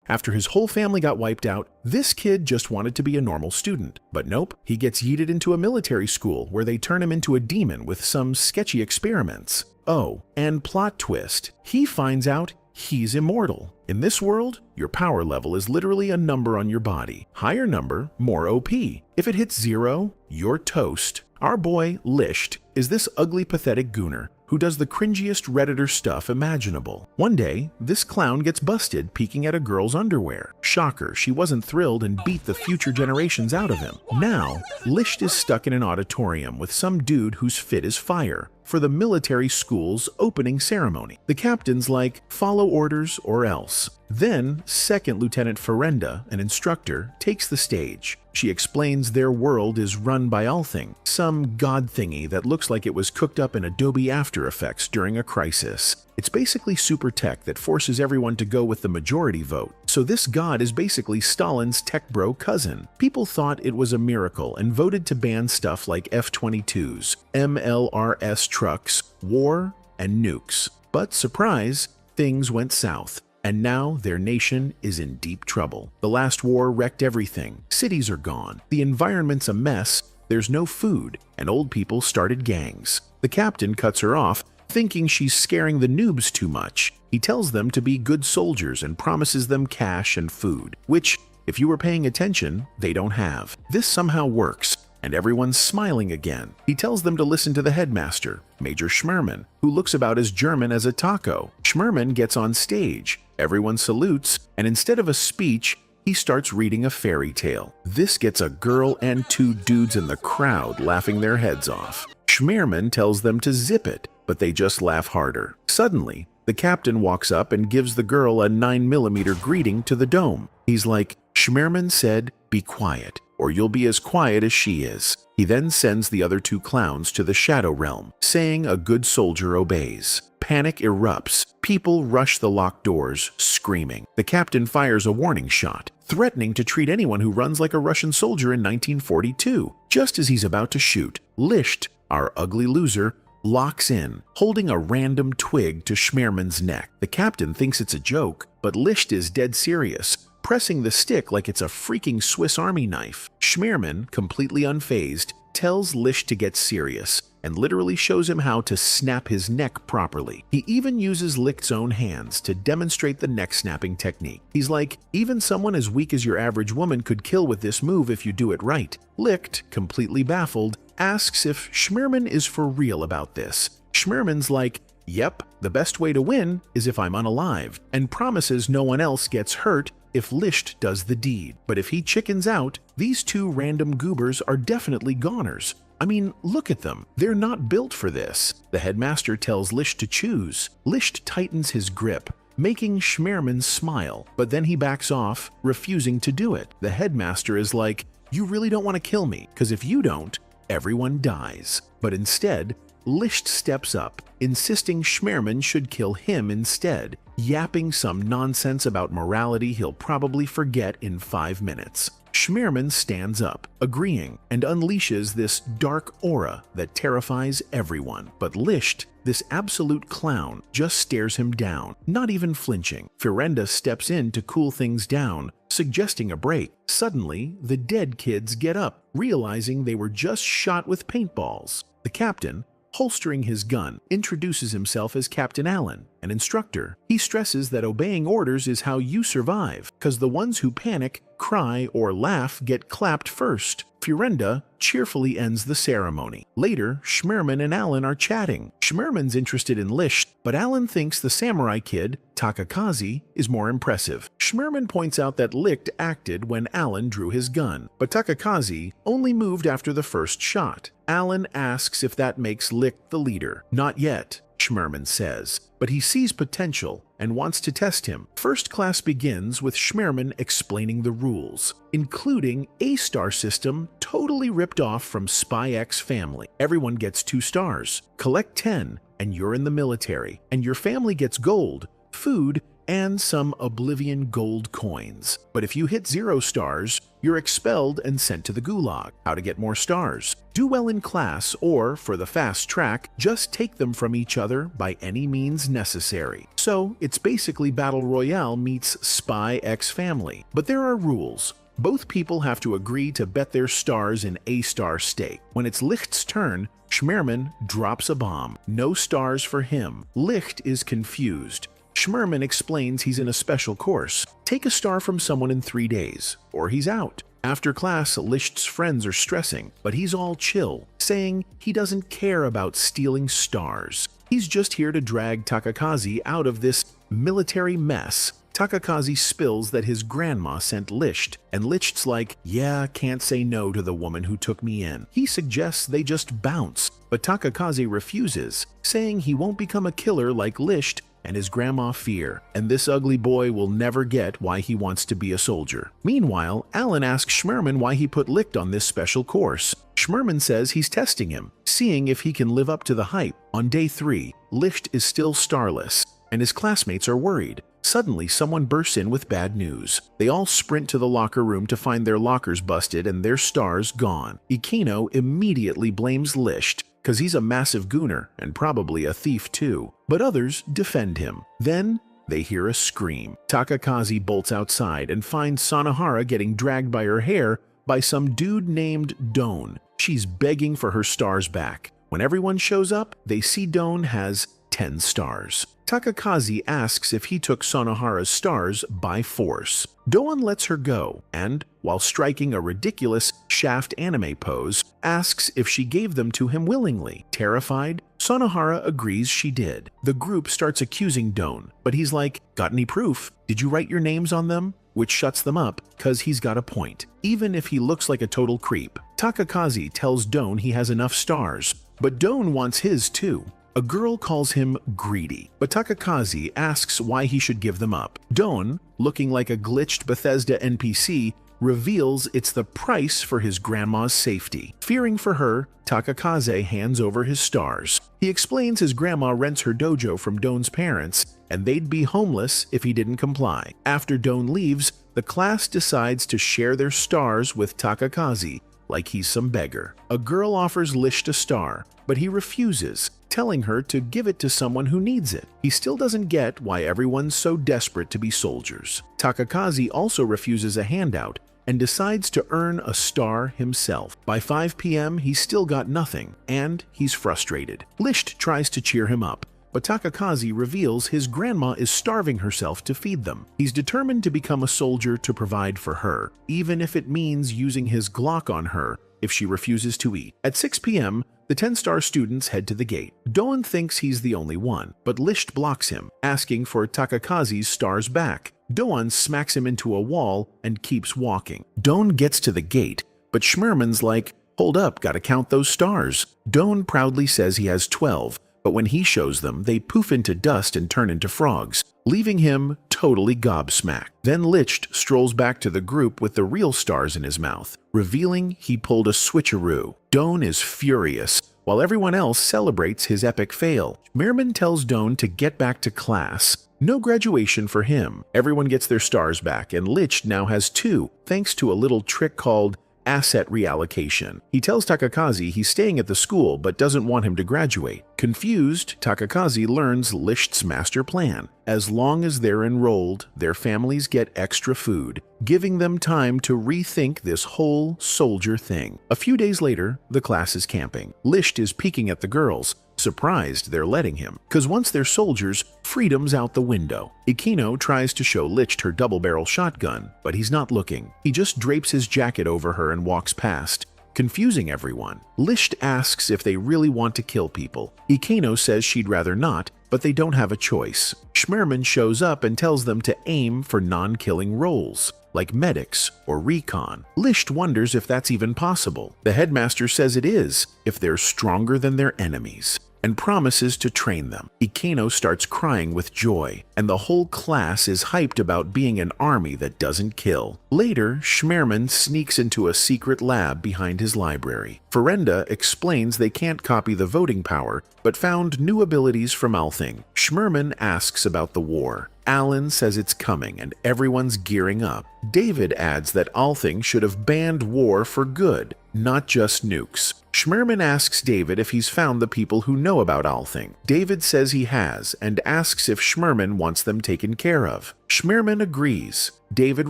After his whole family got wiped out, this kid just wanted to be a normal student. But nope, he gets yeeted into a military school where they turn him into a demon with some sketchy experiments. Oh, and plot twist, he finds out he's immortal. In this world, your power level is literally a number on your body. Higher number, more OP. If it hits 0, you're toast. Our boy, Lisht, is this ugly, pathetic gooner who does the cringiest Redditor stuff imaginable. One day, this clown gets busted peeking at a girl's underwear. Shocker, she wasn't thrilled and beat the future generations out of him. Now, Lisht is stuck in an auditorium with some dude whose fit is fire for the military school's opening ceremony. The captain's like, follow orders or else. Then, Second Lieutenant Ferenda, an instructor, takes the stage. She explains their world is run by Althing, some god thingy that looks like it was cooked up in Adobe After Effects during a crisis. It's basically super tech that forces everyone to go with the majority vote. So this god is basically Stalin's tech bro cousin. People thought it was a miracle and voted to ban stuff like F-22s, MLRS trucks, war, and nukes. But surprise, things went south. And now their nation is in deep trouble. The last war wrecked everything. Cities are gone. The environment's a mess. There's no food. And old people started gangs. The captain cuts her off, thinking she's scaring the noobs too much. He tells them to be good soldiers and promises them cash and food, which, if you were paying attention, they don't have. This somehow works, and everyone's smiling again. He tells them to listen to the headmaster, Major Schmerman, who looks about as German as a taco. Schmerman gets on stage. Everyone salutes, and instead of a speech, he starts reading a fairy tale. This gets a girl and 2 dudes in the crowd laughing their heads off. Schmerman tells them to zip it, but they just laugh harder. Suddenly, the captain walks up and gives the girl a 9mm greeting to the dome. He's like, Schmerman said, be quiet, or you'll be as quiet as she is. He then sends the other 2 clowns to the Shadow Realm, saying a good soldier obeys. Panic erupts. People rush the locked doors, screaming. The captain fires a warning shot, threatening to treat anyone who runs like a Russian soldier in 1942. Just as he's about to shoot, Lisht, our ugly loser, locks in, holding a random twig to Schmerman's neck. The captain thinks it's a joke, but Lisht is dead serious, pressing the stick like it's a freaking Swiss Army knife. Schmerman, completely unfazed, tells Lisht to get serious and literally shows him how to snap his neck properly. He even uses Licht's own hands to demonstrate the neck snapping technique. He's like, even someone as weak as your average woman could kill with this move if you do it right. Licht, completely baffled, asks if Schmerman is for real about this. Schmerman's like, yep, the best way to win is if I'm unalived, and promises no one else gets hurt if Lisht does the deed. But if he chickens out, these 2 random goobers are definitely goners. I mean, look at them. They're not built for this. The headmaster tells Lisht to choose. Lisht tightens his grip, making Schmerman smile, but then he backs off, refusing to do it. The headmaster is like, you really don't want to kill me, because if you don't, everyone dies. But instead, Lisht steps up, insisting Schmerman should kill him instead, yapping some nonsense about morality he'll probably forget in 5 minutes. Schmerman stands up, agreeing, and unleashes this dark aura that terrifies everyone. But Lisht, this absolute clown, just stares him down, not even flinching. Ferenda steps in to cool things down, suggesting a break. Suddenly, the dead kids get up, realizing they were just shot with paintballs. The captain, holstering his gun, introduces himself as Captain Allen, an instructor. He stresses that obeying orders is how you survive, because the ones who panic, cry, or laugh get clapped first. Ferenda cheerfully ends the ceremony. Later, Schmerman and Allen are chatting. Schmerman's interested in Lisht, but Allen thinks the samurai kid, Takakazi, is more impressive. Schmerman points out that Licht acted when Allen drew his gun, but Takakazi only moved after the first shot. Allen asks if that makes Licht the leader. Not yet, Schmerman says, but he sees potential and wants to test him. First class begins with Schmerman explaining the rules, including a star system totally ripped off from Spy X Family. Everyone gets 2 stars. Collect 10 and you're in the military, and your family gets gold, food, and some Oblivion gold coins. But if you hit 0 stars, you're expelled and sent to the gulag. How to get more stars? Do well in class, or, for the fast track, just take them from each other by any means necessary. So, it's basically Battle Royale meets Spy X Family. But there are rules. Both people have to agree to bet their stars in A-star stake. When it's Licht's turn, Schmerman drops a bomb. No stars for him. Licht is confused. Schmerman explains he's in a special course. Take a star from someone in 3 days, or he's out. After class, Licht's friends are stressing, but he's all chill, saying he doesn't care about stealing stars. He's just here to drag Takakazi out of this military mess. Takakazi spills that his grandma sent Licht, and Licht's like, yeah, can't say no to the woman who took me in. He suggests they just bounce, but Takakazi refuses, saying he won't become a killer like Licht and his grandma fear, and this ugly boy will never get why he wants to be a soldier. Meanwhile, Alan asks Schmerman why he put Licht on this special course. Schmerman says he's testing him, seeing if he can live up to the hype. On day 3, Licht is still starless, and his classmates are worried. Suddenly, someone bursts in with bad news. They all sprint to the locker room to find their lockers busted and their stars gone. Ikino immediately blames Licht, because he's a massive gooner and probably a thief too. But others defend him. Then, they hear a scream. Takakazi bolts outside and finds Sanahara getting dragged by her hair by some dude named Doan. She's begging for her stars back. When everyone shows up, they see Doan has 10 stars. Takakazi asks if he took Sanahara's stars by force. Doan lets her go, and, while striking a ridiculous shaft anime pose, asks if she gave them to him willingly. Terrified, Sanahara agrees she did. The group starts accusing Doan, but he's like, got any proof? Did you write your names on them? Which shuts them up, cause he's got a point. Even if he looks like a total creep. Takakazi tells Doan he has enough stars, but Doan wants his too. A girl calls him greedy, but Takakazi asks why he should give them up. Doan, looking like a glitched Bethesda NPC, reveals it's the price for his grandma's safety. Fearing for her, Takakaze hands over his stars. He explains his grandma rents her dojo from Doan's parents, and they'd be homeless if he didn't comply. After Doan leaves, the class decides to share their stars with Takakazi, like he's some beggar. A girl offers Licht a star, but he refuses, telling her to give it to someone who needs it. He still doesn't get why everyone's so desperate to be soldiers. Takakazi also refuses a handout and decides to earn a star himself. By 5 p.m., he's still got nothing, and he's frustrated. Licht tries to cheer him up, but Takakazi reveals his grandma is starving herself to feed them. He's determined to become a soldier to provide for her, even if it means using his Glock on her if she refuses to eat. At 6 p.m., the 10-star students head to the gate. Doan thinks he's the only one, but Licht blocks him, asking for Takakazi's stars back. Doan smacks him into a wall and keeps walking. Doan gets to the gate, but Schmerman's like, hold up, gotta count those stars. Doan proudly says he has 12, but when he shows them, they poof into dust and turn into frogs, leaving him totally gobsmacked. Then Licht strolls back to the group with the real stars in his mouth, revealing he pulled a switcheroo. Doan is furious, while everyone else celebrates his epic fail. Merman tells Doan to get back to class. No graduation for him. Everyone gets their stars back, and Licht now has 2, thanks to a little trick called asset reallocation. He tells Takakazi he's staying at the school but doesn't want him to graduate. Confused, Takakazi learns Licht's master plan. As long as they're enrolled, their families get extra food, giving them time to rethink this whole soldier thing. A few days later, the class is camping. Licht is peeking at the girls, surprised they're letting him, cause once they're soldiers, freedom's out the window. Ikino tries to show Licht her double-barrel shotgun, but he's not looking. He just drapes his jacket over her and walks past, confusing everyone. Licht asks if they really want to kill people. Ikino says she'd rather not, but they don't have a choice. Schmerman shows up and tells them to aim for non-killing roles, like medics or recon. Licht wonders if that's even possible. The headmaster says it is, if they're stronger than their enemies, and promises to train them. Ikeno starts crying with joy, and the whole class is hyped about being an army that doesn't kill. Later, Schmerman sneaks into a secret lab behind his library. Ferenda explains they can't copy the voting power, but found new abilities from Althing. Schmerman asks about the war, Alan says it's coming and everyone's gearing up. David adds that Althing should have banned war for good, not just nukes. Schmerman asks David if he's found the people who know about Althing. David says he has and asks if Schmerman wants them taken care of. Schmerman agrees. David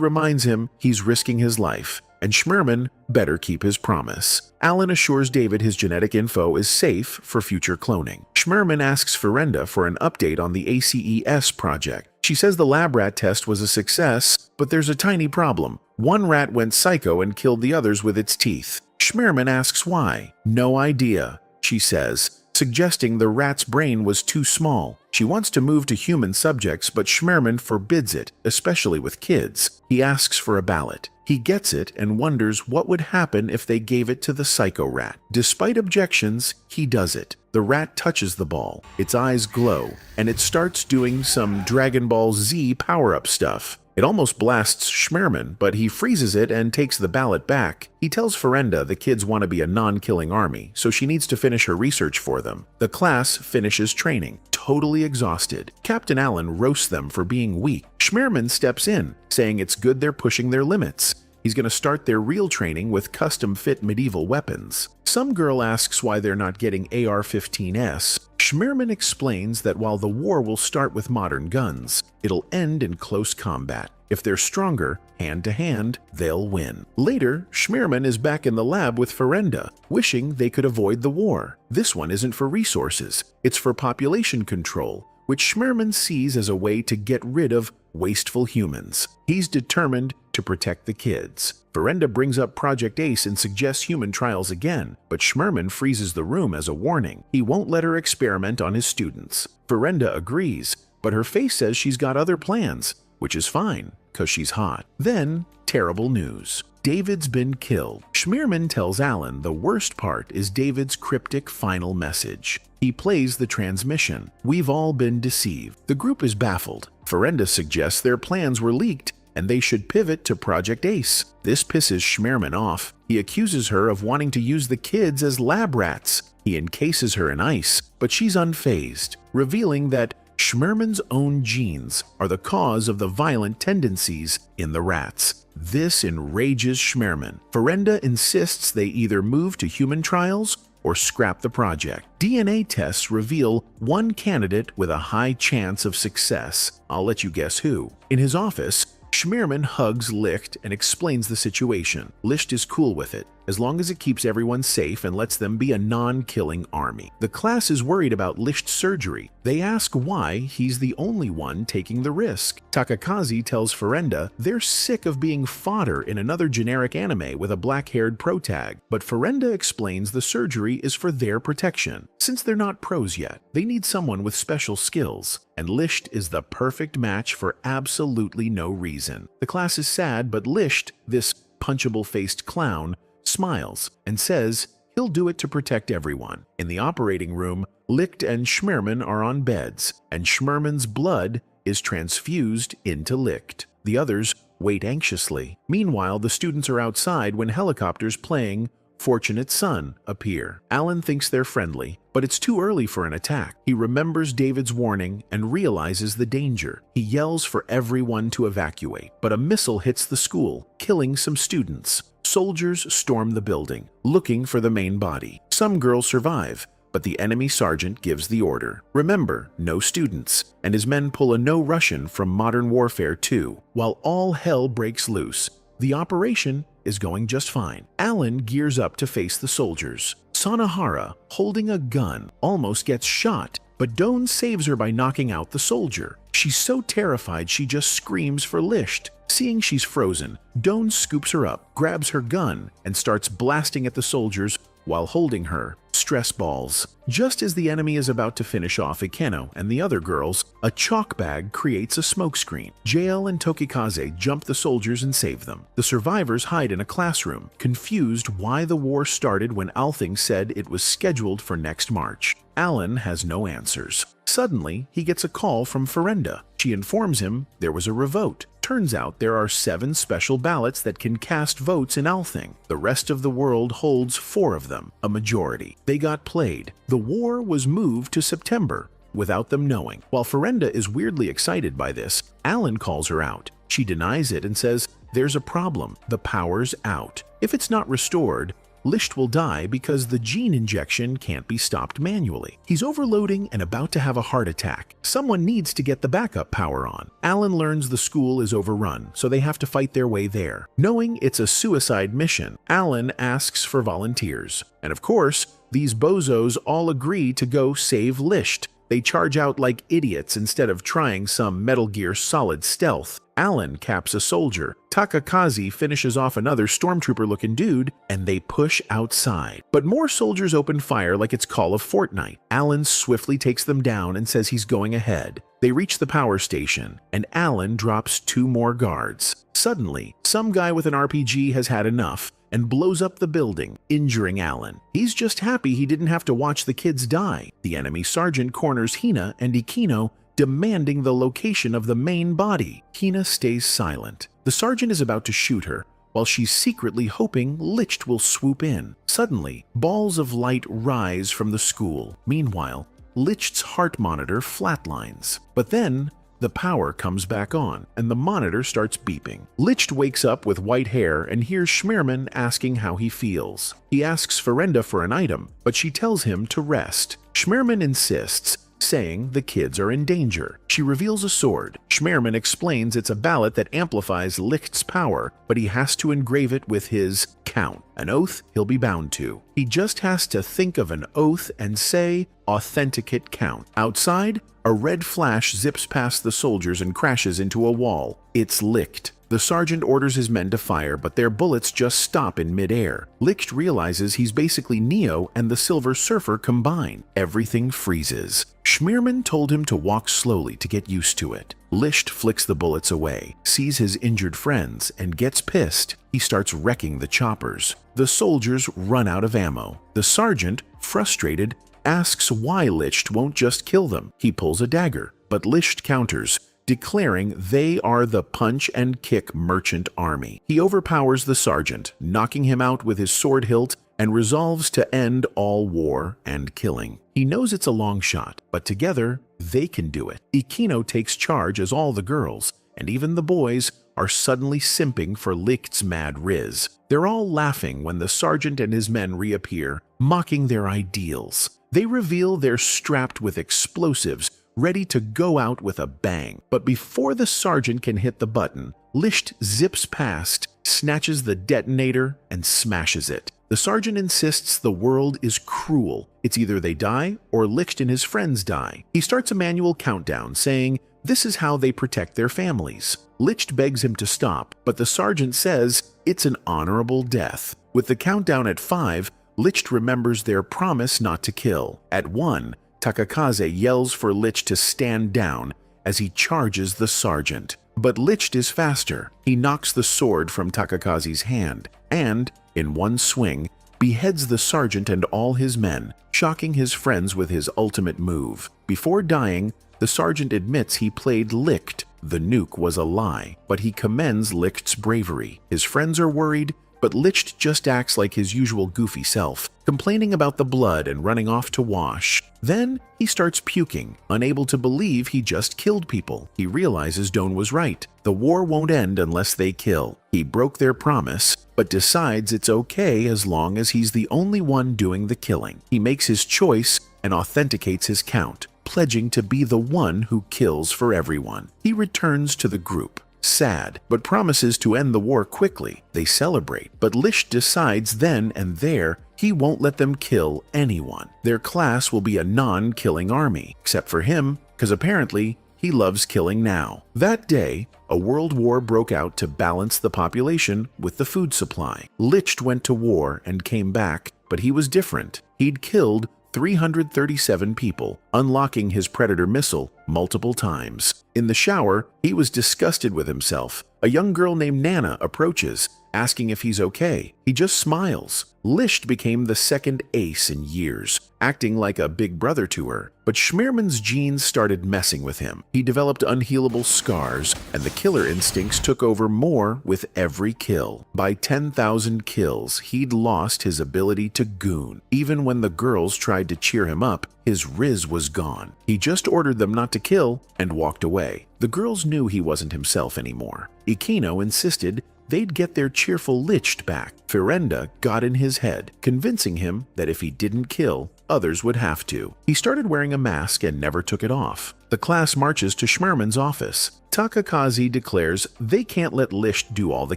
reminds him he's risking his life, and Schmerman better keep his promise. Alan assures David his genetic info is safe for future cloning. Schmerman asks Ferenda for an update on the ACES project. She says the lab rat test was a success, but there's a tiny problem. One rat went psycho and killed the others with its teeth. Schmerman asks why. No idea, she says, suggesting the rat's brain was too small. She wants to move to human subjects, but Schmerman forbids it, especially with kids. He asks for a ballot. He gets it and wonders what would happen if they gave it to the psycho rat. Despite objections, he does it. The rat touches the ball. Its eyes glow, and it starts doing some Dragon Ball Z power-up stuff. It almost blasts Schmerman, but he freezes it and takes the ballot back. He tells Ferenda the kids want to be a non-killing army, so she needs to finish her research for them. The class finishes training, totally exhausted. Captain Allen roasts them for being weak. Schmerman steps in, saying it's good they're pushing their limits. He's going to start their real training with custom-fit medieval weapons. Some girl asks why they're not getting AR-15s. Schmerman explains that while the war will start with modern guns, it'll end in close combat. If they're stronger, hand-to-hand, they'll win. Later, Schmerman is back in the lab with Ferenda, wishing they could avoid the war. This one isn't for resources, it's for population control, which Schmerman sees as a way to get rid of wasteful humans. He's determined to protect the kids. Ferenda brings up Project Ace and suggests human trials again, but Schmerman freezes the room as a warning. He won't let her experiment on his students. Ferenda agrees, but her face says she's got other plans, which is fine, cause she's hot. Then, terrible news. David's been killed. Schmerman tells Alan the worst part is David's cryptic final message. He plays the transmission. We've all been deceived. The group is baffled. Ferenda suggests their plans were leaked and they should pivot to Project Ace. This pisses Schmerman off. He accuses her of wanting to use the kids as lab rats. He encases her in ice, but she's unfazed, revealing that Schmerman's own genes are the cause of the violent tendencies in the rats. This enrages Schmerman. Ferenda insists they either move to human trials or scrap the project. DNA tests reveal one candidate with a high chance of success. I'll let you guess who. In his office, Schmerman hugs Licht and explains the situation. Licht is cool with it, as long as it keeps everyone safe and lets them be a non-killing army. The class is worried about Licht's surgery. They ask why he's the only one taking the risk. Takakaze tells Ferenda they're sick of being fodder in another generic anime with a black-haired protag, but Ferenda explains the surgery is for their protection. Since they're not pros yet, they need someone with special skills, and Licht is the perfect match for absolutely no reason. The class is sad, but Licht, this punchable-faced clown, smiles and says he'll do it to protect everyone. In the operating room, Licht and Schmerman are on beds, and Schmerman's blood is transfused into Licht. The others wait anxiously. Meanwhile, the students are outside when helicopters playing Fortunate Son appear. Alan thinks they're friendly, but it's too early for an attack. He remembers David's warning and realizes the danger. He yells for everyone to evacuate, but a missile hits the school, killing some students. Soldiers storm the building, looking for the main body. Some girls survive, but the enemy sergeant gives the order. Remember, no students, and his men pull a no Russian from Modern Warfare 2. While all hell breaks loose, the operation is going just fine. Alan gears up to face the soldiers. Sanahara, holding a gun, almost gets shot, but Doan saves her by knocking out the soldier. She's so terrified she just screams for Licht. Seeing she's frozen, Doan scoops her up, grabs her gun, and starts blasting at the soldiers while holding her. Stress balls. Just as the enemy is about to finish off Ikeno and the other girls, a chalk bag creates a smokescreen. JL and Tokikaze jump the soldiers and save them. The survivors hide in a classroom, confused why the war started when Althing said it was scheduled for next March. Alan has no answers. Suddenly, he gets a call from Ferenda. She informs him there was a revote. Turns out there are 7 special ballots that can cast votes in Althing. The rest of the world holds 4 of them, a majority. They got played. The war was moved to September. without them knowing. While Ferenda is weirdly excited by this, Alan calls her out. She denies it and says, "There's a problem. The power's out. If it's not restored, Lisht will die because the gene injection can't be stopped manually. He's overloading and about to have a heart attack. Someone needs to get the backup power on." Alan learns the school is overrun, so they have to fight their way there. Knowing it's a suicide mission, Alan asks for volunteers. And of course, these bozos all agree to go save Lisht. They charge out like idiots instead of trying some Metal Gear Solid stealth. Alan caps a soldier, Takakazi finishes off another stormtrooper-looking dude, and they push outside. But more soldiers open fire like it's Call of Fortnite. Alan swiftly takes them down and says he's going ahead. They reach the power station, and Alan drops 2 more guards. Suddenly, some guy with an RPG has had enough and blows up the building, injuring Alan. He's just happy he didn't have to watch the kids die. The enemy sergeant corners Hina and Ikino, demanding the location of the main body. Hina stays silent. The sergeant is about to shoot her, while she's secretly hoping Licht will swoop in. Suddenly, balls of light rise from the school. Meanwhile, Licht's heart monitor flatlines. But then, the power comes back on, and the monitor starts beeping. Licht wakes up with white hair and hears Schmearman asking how he feels. He asks Ferenda for an item, but she tells him to rest. Schmearman insists, saying the kids are in danger. She reveals a sword. Schmearman explains it's a ballot that amplifies Licht's power, but he has to engrave it with his count, an oath he'll be bound to. He just has to think of an oath and say, "Authenticate count." Outside, a red flash zips past the soldiers and crashes into a wall. It's Licht. The sergeant orders his men to fire, but their bullets just stop in midair. Licht realizes he's basically Neo and the Silver Surfer combined. Everything freezes. Schmearman told him to walk slowly to get used to it. Licht flicks the bullets away, sees his injured friends, and gets pissed. He starts wrecking the choppers. The soldiers run out of ammo. The sergeant, frustrated, asks why Licht won't just kill them. He pulls a dagger, but Licht counters, declaring they are the punch-and-kick merchant army. He overpowers the sergeant, knocking him out with his sword hilt, and resolves to end all war and killing. He knows it's a long shot, but together, they can do it. Ikino takes charge as all the girls, and even the boys, are suddenly simping for Licht's mad riz. They're all laughing when the sergeant and his men reappear, mocking their ideals. They reveal they're strapped with explosives, ready to go out with a bang. But before the sergeant can hit the button, Licht zips past, snatches the detonator, and smashes it. The sergeant insists the world is cruel. It's either they die or Licht and his friends die. He starts a manual countdown, saying this is how they protect their families. Licht begs him to stop, but the sergeant says it's an honorable death. With the countdown at 5, Licht remembers their promise not to kill. At 1, Takakaze yells for Licht to stand down as he charges the sergeant. But Licht is faster. He knocks the sword from Takakaze's hand and, in one swing, beheads the sergeant and all his men, shocking his friends with his ultimate move. Before dying, the sergeant admits he played Licht. The nuke was a lie, but he commends Licht's bravery. His friends are worried, but Licht just acts like his usual goofy self, complaining about the blood and running off to wash. Then he starts puking, unable to believe he just killed people. He realizes Doan was right. The war won't end unless they kill. He broke their promise, but decides it's okay as long as he's the only one doing the killing. He makes his choice and authenticates his count, pledging to be the one who kills for everyone. He returns to the group, sad, but promises to end the war quickly. They celebrate, but Licht decides then and there he won't let them kill anyone. Their class will be a non-killing army, except for him, because apparently he loves killing now. That day, a world war broke out to balance the population with the food supply. Licht went to war and came back, but he was different. He'd killed 337 people, unlocking his Predator missile multiple times. In the shower, he was disgusted with himself. A young girl named Nana approaches, asking if he's okay. He just smiles. Lisht became the second ace in years, acting like a big brother to her. But Schmearman's genes started messing with him. He developed unhealable scars, and the killer instincts took over more with every kill. By 10,000 kills, he'd lost his ability to goon. Even when the girls tried to cheer him up, his riz was gone. He just ordered them not to kill and walked away. The girls knew he wasn't himself anymore. Ikino insisted they'd get their cheerful Licht back. Firenda got in his head, convincing him that if he didn't kill, others would have to. He started wearing a mask and never took it off. The class marches to Schmearman's office. Takakaze declares they can't let Licht do all the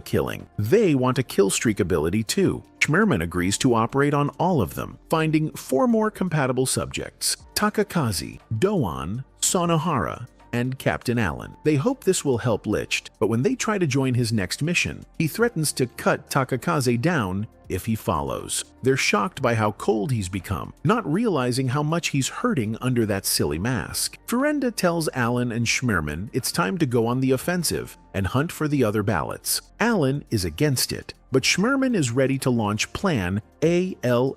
killing. They want a kill streak ability too. Schmearman agrees to operate on all of them, finding 4 more compatible subjects: Takakaze, Doan, Sonohara, and Captain Allen. They hope this will help Licht, but when they try to join his next mission, he threatens to cut Takakaze down if he follows. They're shocked by how cold he's become, not realizing how much he's hurting under that silly mask. Firenda tells Allen and Schmearman it's time to go on the offensive and hunt for the other ballots. Allen is against it, but Schmearman is ready to launch Plan ALSHA.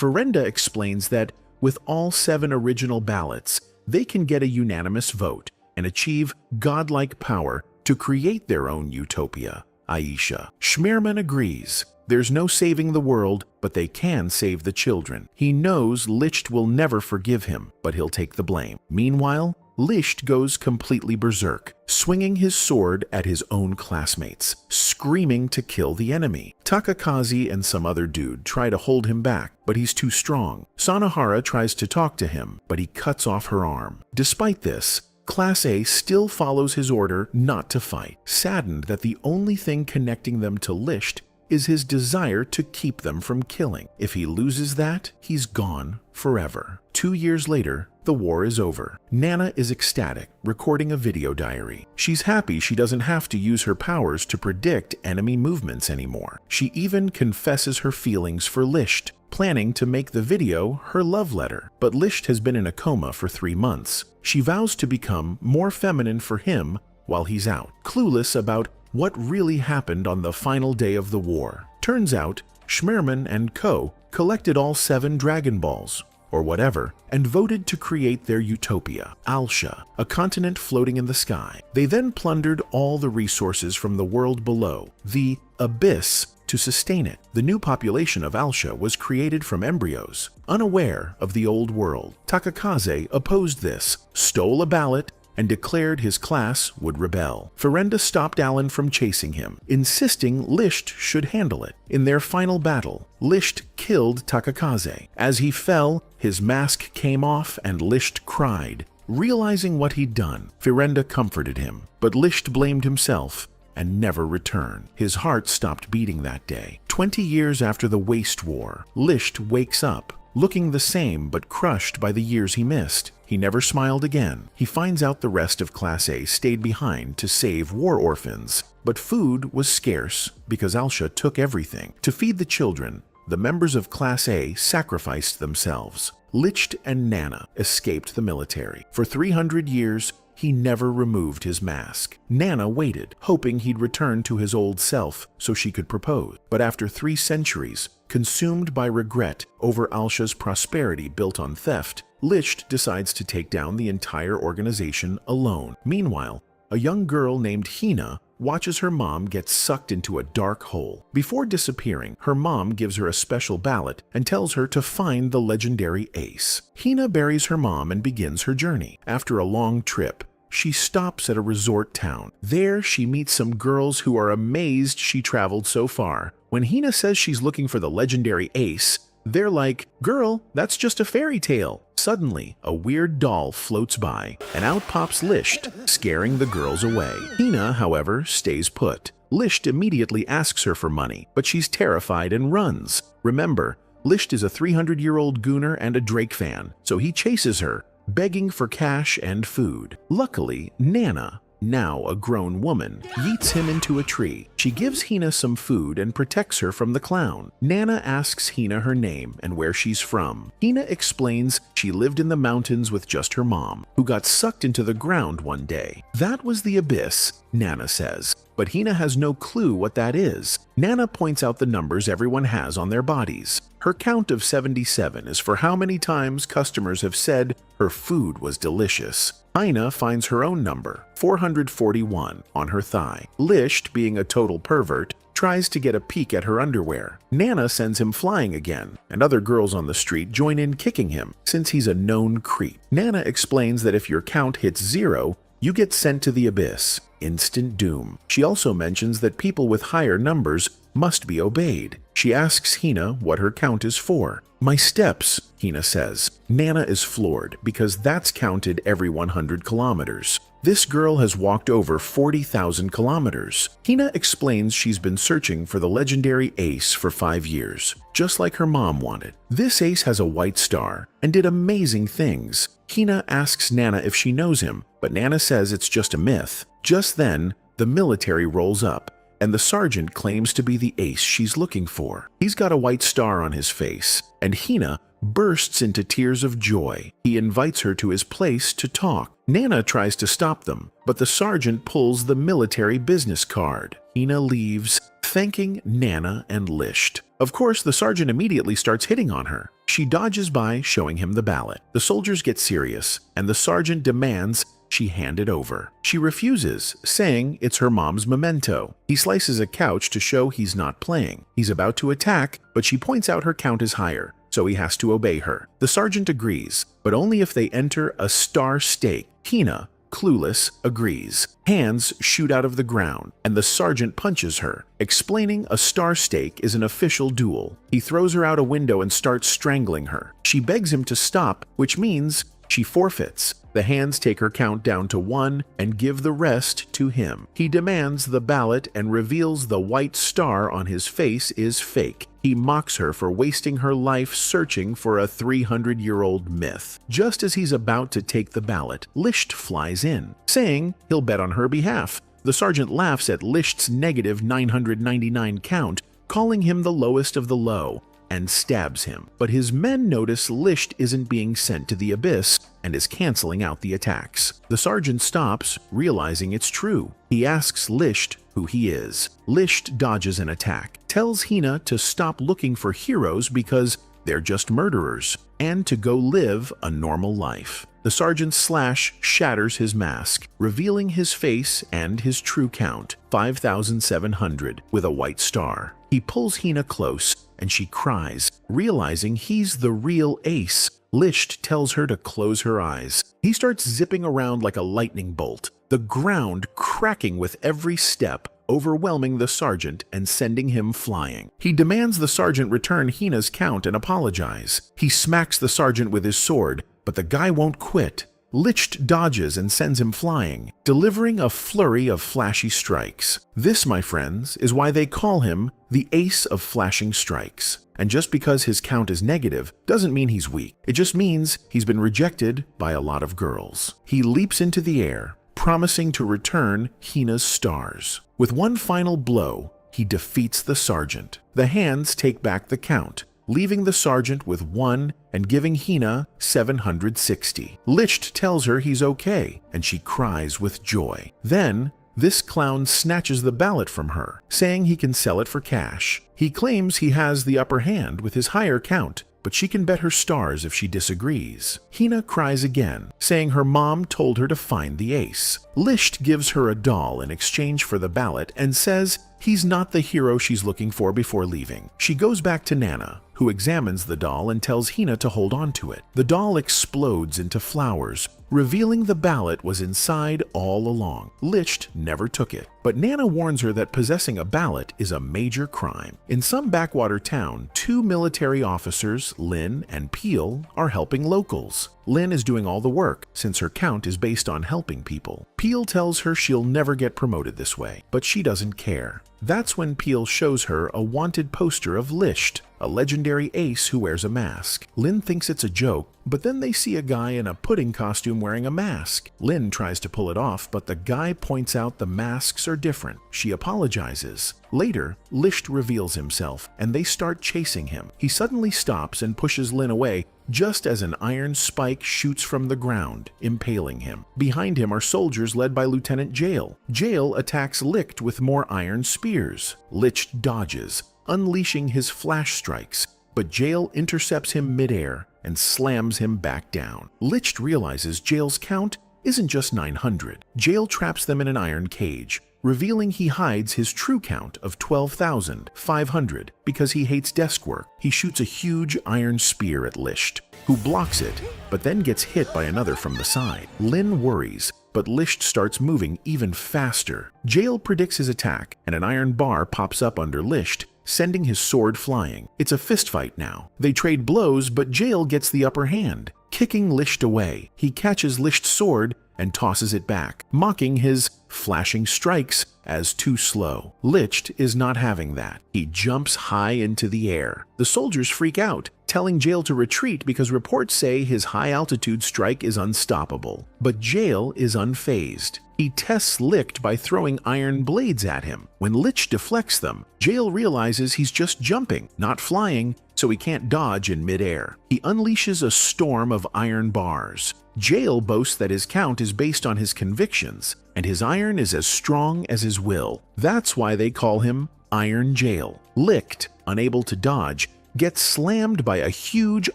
Firenda explains that with all 7 original ballots, they can get a unanimous vote and achieve godlike power to create their own utopia. Aisha. Schmearman agrees. There's no saving the world, but they can save the children. He knows Licht will never forgive him, but he'll take the blame. Meanwhile, Licht goes completely berserk, swinging his sword at his own classmates, screaming to kill the enemy. Takakaze and some other dude try to hold him back, but he's too strong. Sonohara tries to talk to him, but he cuts off her arm. Despite this, Class A still follows his order not to fight, saddened that the only thing connecting them to Licht is his desire to keep them from killing. If he loses that, he's gone forever. 2 years later, the war is over. Nana is ecstatic, recording a video diary. She's happy she doesn't have to use her powers to predict enemy movements anymore. She even confesses her feelings for Licht, planning to make the video her love letter. But Licht has been in a coma for 3 months. She vows to become more feminine for him while he's out, clueless about what really happened on the final day of the war. Turns out, Schmearman and co. collected all 7 Dragon Balls, or whatever, and voted to create their utopia, Alsha, a continent floating in the sky. They then plundered all the resources from the world below, the Abyss, to sustain it. The new population of Alsha was created from embryos, unaware of the old world. Takakaze opposed this, stole a ballot, and declared his class would rebel. Firenda stopped Allen from chasing him, insisting Licht should handle it. In their final battle, Licht killed Takakaze. As he fell, his mask came off and Licht cried. Realizing what he'd done, Firenda comforted him, but Licht blamed himself and never returned. His heart stopped beating that day. 20 years after the Waste War, Licht wakes up, looking the same but crushed by the years he missed. He never smiled again. He finds out the rest of Class A stayed behind to save war orphans, but food was scarce because Alsha took everything. To feed the children, the members of Class A sacrificed themselves. Licht and Nana escaped the military. For 300 years, he never removed his mask. Nana waited, hoping he'd return to his old self so she could propose. But after 3 centuries, consumed by regret over Alsha's prosperity built on theft, Licht decides to take down the entire organization alone. Meanwhile, a young girl named Hina watches her mom get sucked into a dark hole. Before disappearing, her mom gives her a special ballot and tells her to find the legendary ace. Hina buries her mom and begins her journey. After a long trip, she stops at a resort town. There, she meets some girls who are amazed she traveled so far. When Hina says she's looking for the legendary ace, they're like, "Girl, that's just a fairy tale." Suddenly, a weird doll floats by, and out pops Licht, scaring the girls away. Hina, however, stays put. Licht immediately asks her for money, but she's terrified and runs. Remember, Licht is a 300-year-old gooner and a Drake fan, so he chases her, begging for cash and food. Luckily, Nana, now a grown woman, yeets him into a tree. She gives Hina some food and protects her from the clown. Nana asks Hina her name and where she's from. Hina explains she lived in the mountains with just her mom, who got sucked into the ground one day. That was the Abyss, Nana says. but Hina has no clue what that is. Nana points out the numbers everyone has on their bodies. Her count of 77 is for how many times customers have said her food was delicious. Hina finds her own number, 441, on her thigh. Lisht, being a total pervert, tries to get a peek at her underwear. Nana sends him flying again, and other girls on the street join in kicking him, since he's a known creep. Nana explains that if your count hits 0, you get sent to the abyss. Instant doom. She also mentions that people with higher numbers must be obeyed. She asks Hina what her count is for. My steps, Hina says. Nana is floored because that's counted every 100 kilometers. This girl has walked over 40,000 kilometers. Hina explains she's been searching for the legendary ace for 5 years, just like her mom wanted. This ace has a white star and did amazing things. Hina asks Nana if she knows him, but Nana says it's just a myth. Just then, the military rolls up, and the sergeant claims to be the ace she's looking for. He's got a white star on his face, and Hina bursts into tears of joy. He invites her to his place to talk. Nana tries to stop them, but the sergeant pulls the military business card. Hina leaves, thanking Nana and Lisht. Of course, the sergeant immediately starts hitting on her. She dodges by, showing him the ballot. The soldiers get serious, and the sergeant demands she hand it over. She refuses, saying it's her mom's memento. He slices a couch to show he's not playing. He's about to attack, but she points out her count is higher, so he has to obey her. The sergeant agrees, but only if they enter a star stake. Hina, clueless, agrees. Hands shoot out of the ground, and the sergeant punches her, explaining a star stake is an official duel. He throws her out a window and starts strangling her. She begs him to stop, which means she forfeits. The hands take her count down to 1 and give the rest to him. He demands the ballot and reveals the white star on his face is fake. He mocks her for wasting her life searching for a 300-year-old myth. Just as he's about to take the ballot, Lisht flies in, saying he'll bet on her behalf. The sergeant laughs at Lisht's negative 999 count, calling him the lowest of the low, and stabs him. But his men notice Lisht isn't being sent to the abyss and is canceling out the attacks. The sergeant stops, realizing it's true. He asks Lisht who he is. Lisht dodges an attack, tells Hina to stop looking for heroes because they're just murderers, and to go live a normal life. The sergeant's slash shatters his mask, revealing his face and his true count, 5,700, with a white star. He pulls Hina close, and she cries, realizing he's the real ace. Lisht tells her to close her eyes. He starts zipping around like a lightning bolt, the ground cracking with every step, overwhelming the sergeant and sending him flying. He demands the sergeant return Hina's count and apologize. He smacks the sergeant with his sword, but the guy won't quit. Lisht dodges and sends him flying, delivering a flurry of flashy strikes. This, my friends, is why they call him the ace of flashing strikes. And just because his count is negative doesn't mean he's weak. It just means he's been rejected by a lot of girls. He leaps into the air, promising to return Hina's stars. With one final blow, he defeats the sergeant. The hands take back the count, leaving the sergeant with 1 and giving Hina 760. Lisht tells her he's okay, and she cries with joy. Then, this clown snatches the ballot from her, saying he can sell it for cash. He claims he has the upper hand with his higher count, but she can bet her stars if she disagrees. Hina cries again, saying her mom told her to find the ace. Lisht gives her a doll in exchange for the ballot and says he's not the hero she's looking for before leaving. She goes back to Nana, who examines the doll and tells Hina to hold on to it. The doll explodes into flowers, revealing the ballot was inside all along. Lisht never took it, but Nana warns her that possessing a ballot is a major crime. In some backwater town, 2 military officers, Lin and Peel, are helping locals. Lin is doing all the work, since her count is based on helping people. Peel tells her she'll never get promoted this way, but she doesn't care. That's when Peel shows her a wanted poster of Lisht, a legendary ace who wears a mask. Lin thinks it's a joke, but then they see a guy in a pudding costume wearing a mask. Lin tries to pull it off, but the guy points out the masks are different. She apologizes. Later, Lisht reveals himself, and they start chasing him. He suddenly stops and pushes Lin away, just as an iron spike shoots from the ground, impaling him. Behind him are soldiers led by Lieutenant Jail. Jail attacks Licht with more iron spears. Licht dodges, unleashing his flash strikes, but Jail intercepts him midair and slams him back down. Licht realizes Jail's count isn't just 900. Jail traps them in an iron cage, revealing he hides his true count of 12,500 because he hates desk work. He shoots a huge iron spear at Lisht, who blocks it, but then gets hit by another from the side. Lin worries, but Lisht starts moving even faster. Jail predicts his attack, and an iron bar pops up under Lisht, sending his sword flying. It's a fistfight now. They trade blows, but Jail gets the upper hand. Kicking Lisht away, he catches Lisht's sword and tosses it back, mocking his flashing strikes as too slow. Lisht is not having that. He jumps high into the air. The soldiers freak out, telling Jail to retreat because reports say his high-altitude strike is unstoppable. But Jail is unfazed. He tests Licht by throwing iron blades at him. When Licht deflects them, Jail realizes he's just jumping, not flying, so he can't dodge in midair. He unleashes a storm of iron bars. Jail boasts that his count is based on his convictions, and his iron is as strong as his will. That's why they call him Iron Jail. Licht, unable to dodge, gets slammed by a huge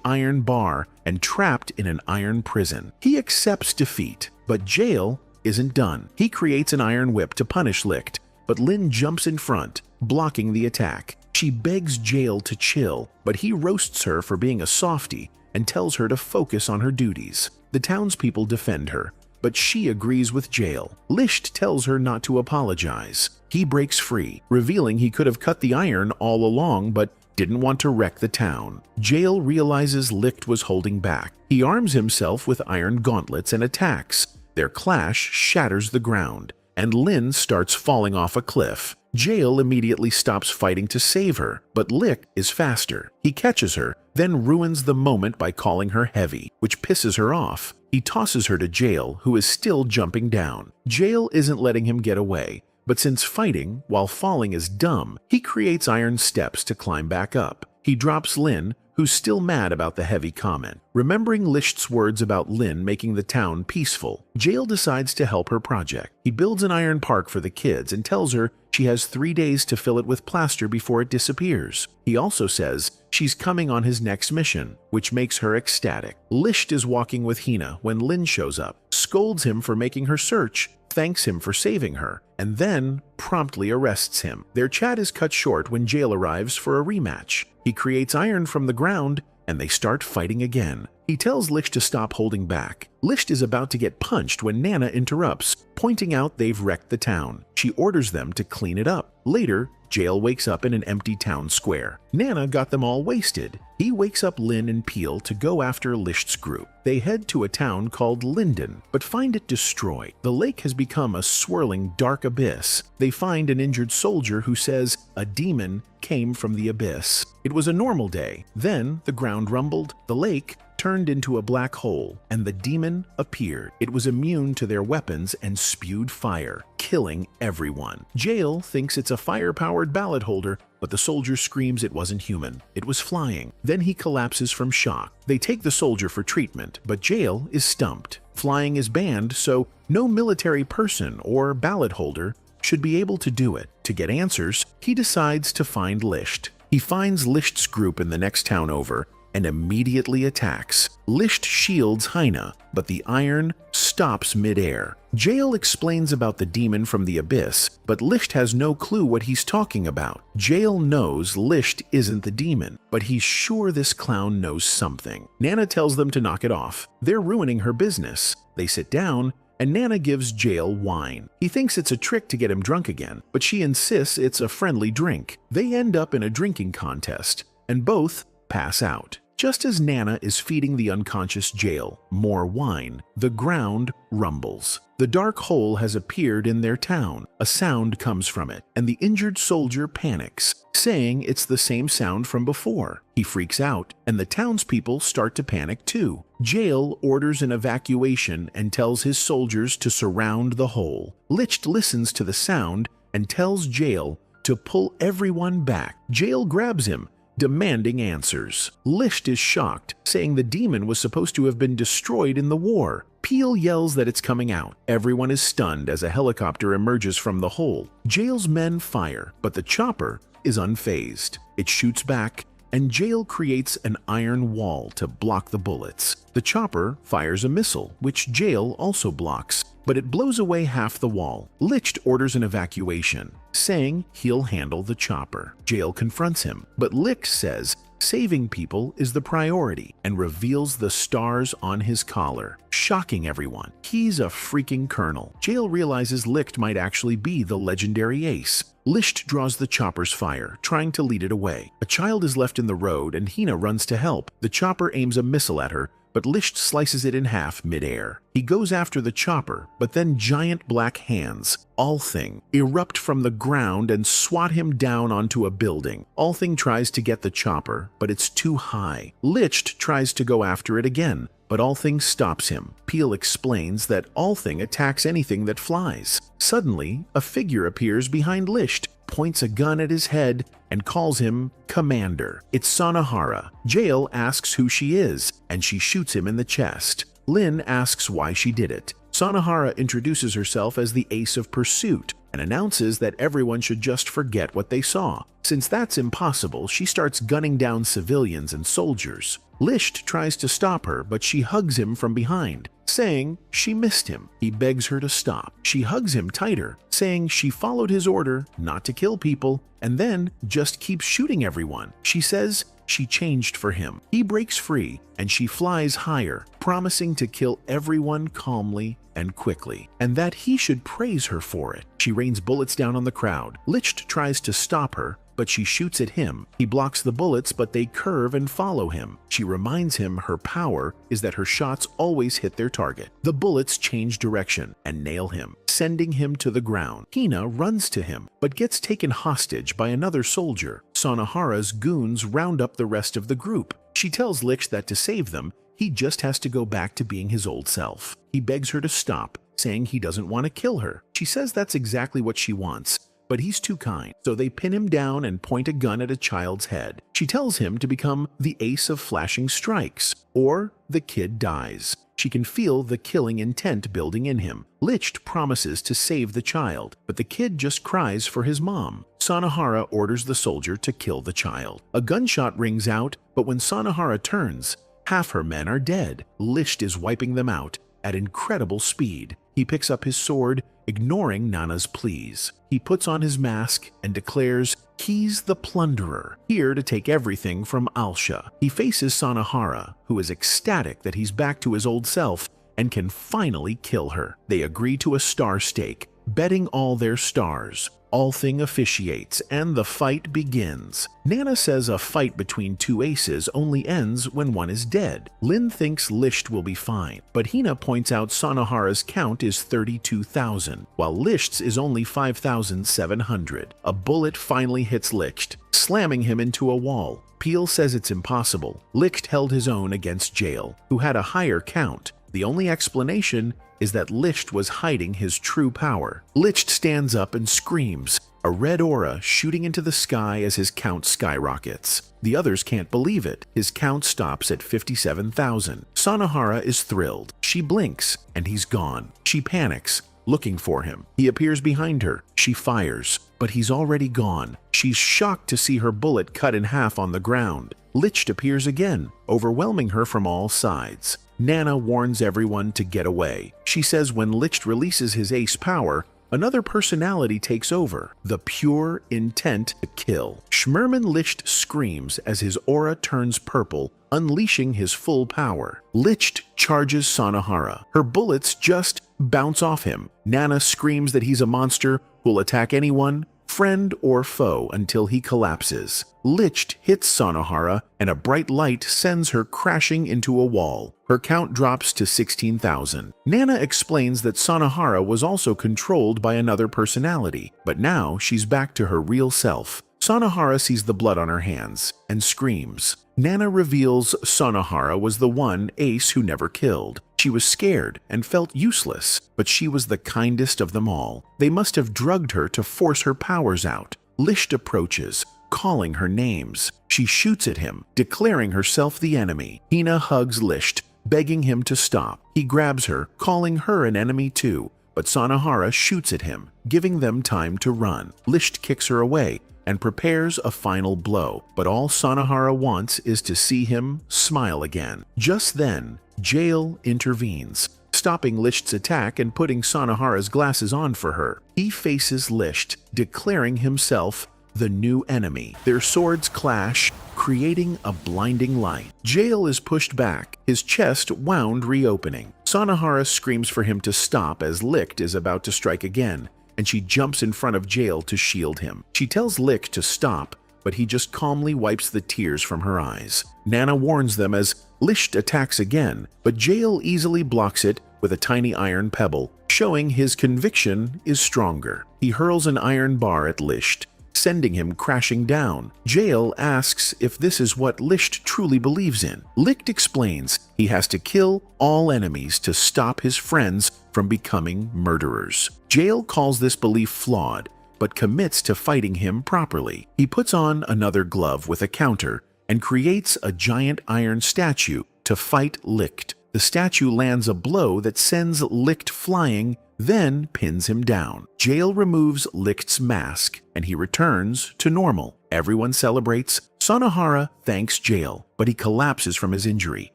iron bar and trapped in an iron prison. He accepts defeat, but Jail isn't done. He creates an iron whip to punish Licht, but Lin jumps in front, blocking the attack. She begs Jail to chill, but he roasts her for being a softie and tells her to focus on her duties. The townspeople defend her, but she agrees with Jail. Lisht tells her not to apologize. He breaks free, revealing he could have cut the iron all along but didn't want to wreck the town. Jail realizes Licht was holding back. He arms himself with iron gauntlets and attacks. Their clash shatters the ground, and Lin starts falling off a cliff. Jail immediately stops fighting to save her, but Licht is faster. He catches her, then ruins the moment by calling her heavy, which pisses her off. He tosses her to Jail, who is still jumping down. Jail isn't letting him get away, but since fighting while falling is dumb, he creates iron steps to climb back up. He drops Lin, who's still mad about the heavy comment. Remembering Lisht's words about Lin making the town peaceful, Jail decides to help her project. He builds an iron park for the kids and tells her she has 3 days to fill it with plaster before it disappears. He also says she's coming on his next mission, which makes her ecstatic. Lisht is walking with Hina when Lin shows up, scolds him for making her search, thanks him for saving her, and then promptly arrests him. Their chat is cut short when Jail arrives for a rematch. He creates iron from the ground, and they start fighting again. He tells Lisht to stop holding back. Lisht is about to get punched when Nana interrupts, pointing out they've wrecked the town. She orders them to clean it up. Later, Jail wakes up in an empty town square. Nana got them all wasted. He wakes up Lin and Peel to go after Lisht's group. They head to a town called Linden, but find it destroyed. The lake has become a swirling dark abyss. They find an injured soldier who says a demon came from the abyss. It was a normal day. Then the ground rumbled, the lake turned into a black hole, and the demon appeared. It was immune to their weapons and spewed fire, killing everyone. Jail thinks it's a fire-powered ballot holder, but the soldier screams it wasn't human. It was flying. Then he collapses from shock. They take the soldier for treatment, but Jail is stumped. Flying is banned, so no military person or ballot holder should be able to do it. To get answers, he decides to find Lisht. He finds Lisht's group in the next town over and immediately attacks. Lisht shields Hina, but the iron stops midair. Jail explains about the demon from the abyss, but Lisht has no clue what he's talking about. Jail knows Lisht isn't the demon, but he's sure this clown knows something. Nana tells them to knock it off. They're ruining her business. They sit down, and Nana gives Jail wine. He thinks it's a trick to get him drunk again, but she insists it's a friendly drink. They end up in a drinking contest, and both pass out. Just as Nana is feeding the unconscious Jail more wine, the ground rumbles. The dark hole has appeared in their town. A sound comes from it, and the injured soldier panics, saying it's the same sound from before. He freaks out, and the townspeople start to panic too. Jail orders an evacuation and tells his soldiers to surround the hole. Licht listens to the sound and tells Jail to pull everyone back. Jail grabs him, demanding answers. Licht is shocked, saying the demon was supposed to have been destroyed in the war. Peel yells that it's coming out. Everyone is stunned as a helicopter emerges from the hole. Jail's men fire, but the chopper is unfazed. It shoots back, and Jail creates an iron wall to block the bullets. The chopper fires a missile, which Jail also blocks, but it blows away half the wall. Licht orders an evacuation, saying he'll handle the chopper. Jail confronts him, but Licht says saving people is the priority and reveals the stars on his collar, shocking everyone. He's a freaking colonel. Jail realizes Licht might actually be the legendary ace. Licht draws the chopper's fire, trying to lead it away. A child is left in the road and Hina runs to help. The chopper aims a missile at her, but Licht slices it in half mid-air. He goes after the chopper, but then giant black hands, Althing, erupt from the ground and swat him down onto a building. Althing tries to get the chopper, but it's too high. Licht tries to go after it again, but Althing stops him. Peel explains that Althing attacks anything that flies. Suddenly, a figure appears behind Licht, points a gun at his head, and calls him Commander. It's Sanahara. Jail asks who she is, and she shoots him in the chest. Lin asks why she did it. Sanahara introduces herself as the Ace of Pursuit and announces that everyone should just forget what they saw. Since that's impossible, she starts gunning down civilians and soldiers. Licht tries to stop her, but she hugs him from behind, saying she missed him. He begs her to stop. She hugs him tighter, saying she followed his order not to kill people, and then just keeps shooting everyone. She says she changed for him. He breaks free, and she flies higher, promising to kill everyone calmly and quickly, and that he should praise her for it. She rains bullets down on the crowd. Licht tries to stop her, but she shoots at him. He blocks the bullets, but they curve and follow him. She reminds him her power is that her shots always hit their target. The bullets change direction and nail him, sending him to the ground. Hina runs to him, but gets taken hostage by another soldier. Sanahara's goons round up the rest of the group. She tells Licht that to save them, he just has to go back to being his old self. He begs her to stop, saying he doesn't want to kill her. She says that's exactly what she wants, but he's too kind, so they pin him down and point a gun at a child's head. She tells him to become the Ace of Flashing Strikes, or the kid dies. She can feel the killing intent building in him. Licht promises to save the child, but the kid just cries for his mom. Sanahara orders the soldier to kill the child. A gunshot rings out, but when Sanahara turns, half her men are dead. Licht is wiping them out at incredible speed. He picks up his sword, ignoring Nana's pleas. He puts on his mask and declares he's the plunderer, here to take everything from Alsha. He faces Sanahara, who is ecstatic that he's back to his old self and can finally kill her. They agree to a star stake, betting all their stars. Althing officiates, and the fight begins. Nana says a fight between two aces only ends when one is dead. Lin thinks Licht will be fine, but Hina points out Sanahara's count is 32,000, while Licht's is only 5,700. A bullet finally hits Licht, slamming him into a wall. Peel says it's impossible. Licht held his own against Jail, who had a higher count. The only explanation is that Licht was hiding his true power. Licht stands up and screams, a red aura shooting into the sky as his count skyrockets. The others can't believe it. His count stops at 57,000. Sanahara is thrilled. She blinks, and he's gone. She panics, looking for him. He appears behind her. She fires, but he's already gone. She's shocked to see her bullet cut in half on the ground. Licht appears again, overwhelming her from all sides. Nana warns everyone to get away. She says when Licht releases his ace power, another personality takes over, the pure intent to kill. Schmerman Licht screams as his aura turns purple, unleashing his full power. Licht charges Sanahara. Her bullets just bounce off him. Nana screams that he's a monster who'll attack anyone, friend or foe, until he collapses. Licht hits Sonohara, and a bright light sends her crashing into a wall. Her count drops to 16,000. Nana explains that Sonohara was also controlled by another personality, but now she's back to her real self. Sonohara sees the blood on her hands and screams. Nana reveals Sonohara was the one Ace who never killed. She was scared and felt useless, but she was the kindest of them all. They must have drugged her to force her powers out. Licht approaches, calling her names. She shoots at him, declaring herself the enemy. Hina hugs Licht, begging him to stop. He grabs her, calling her an enemy too, but Sonohara shoots at him, giving them time to run. Licht kicks her away and prepares a final blow, but all Sonohara wants is to see him smile again. Just then, Jail intervenes, stopping Licht's attack and putting Sonohara's glasses on for her. He faces Licht, declaring himself the new enemy. Their swords clash, creating a blinding light. Jail is pushed back, his chest wound reopening. Sonohara screams for him to stop as Licht is about to strike again, and she jumps in front of Jail to shield him. She tells Licht to stop, but he just calmly wipes the tears from her eyes. Nana warns them as Licht attacks again, but Jail easily blocks it with a tiny iron pebble, showing his conviction is stronger. He hurls an iron bar at Licht, sending him crashing down. Jail asks if this is what Licht truly believes in. Licht explains he has to kill all enemies to stop his friends from becoming murderers. Jail calls this belief flawed, but commits to fighting him properly. He puts on another glove with a counter and creates a giant iron statue to fight Licht. The statue lands a blow that sends Licht flying, then pins him down. Jail removes Licht's mask, and he returns to normal. Everyone celebrates. Sonohara thanks Jail, but he collapses from his injury.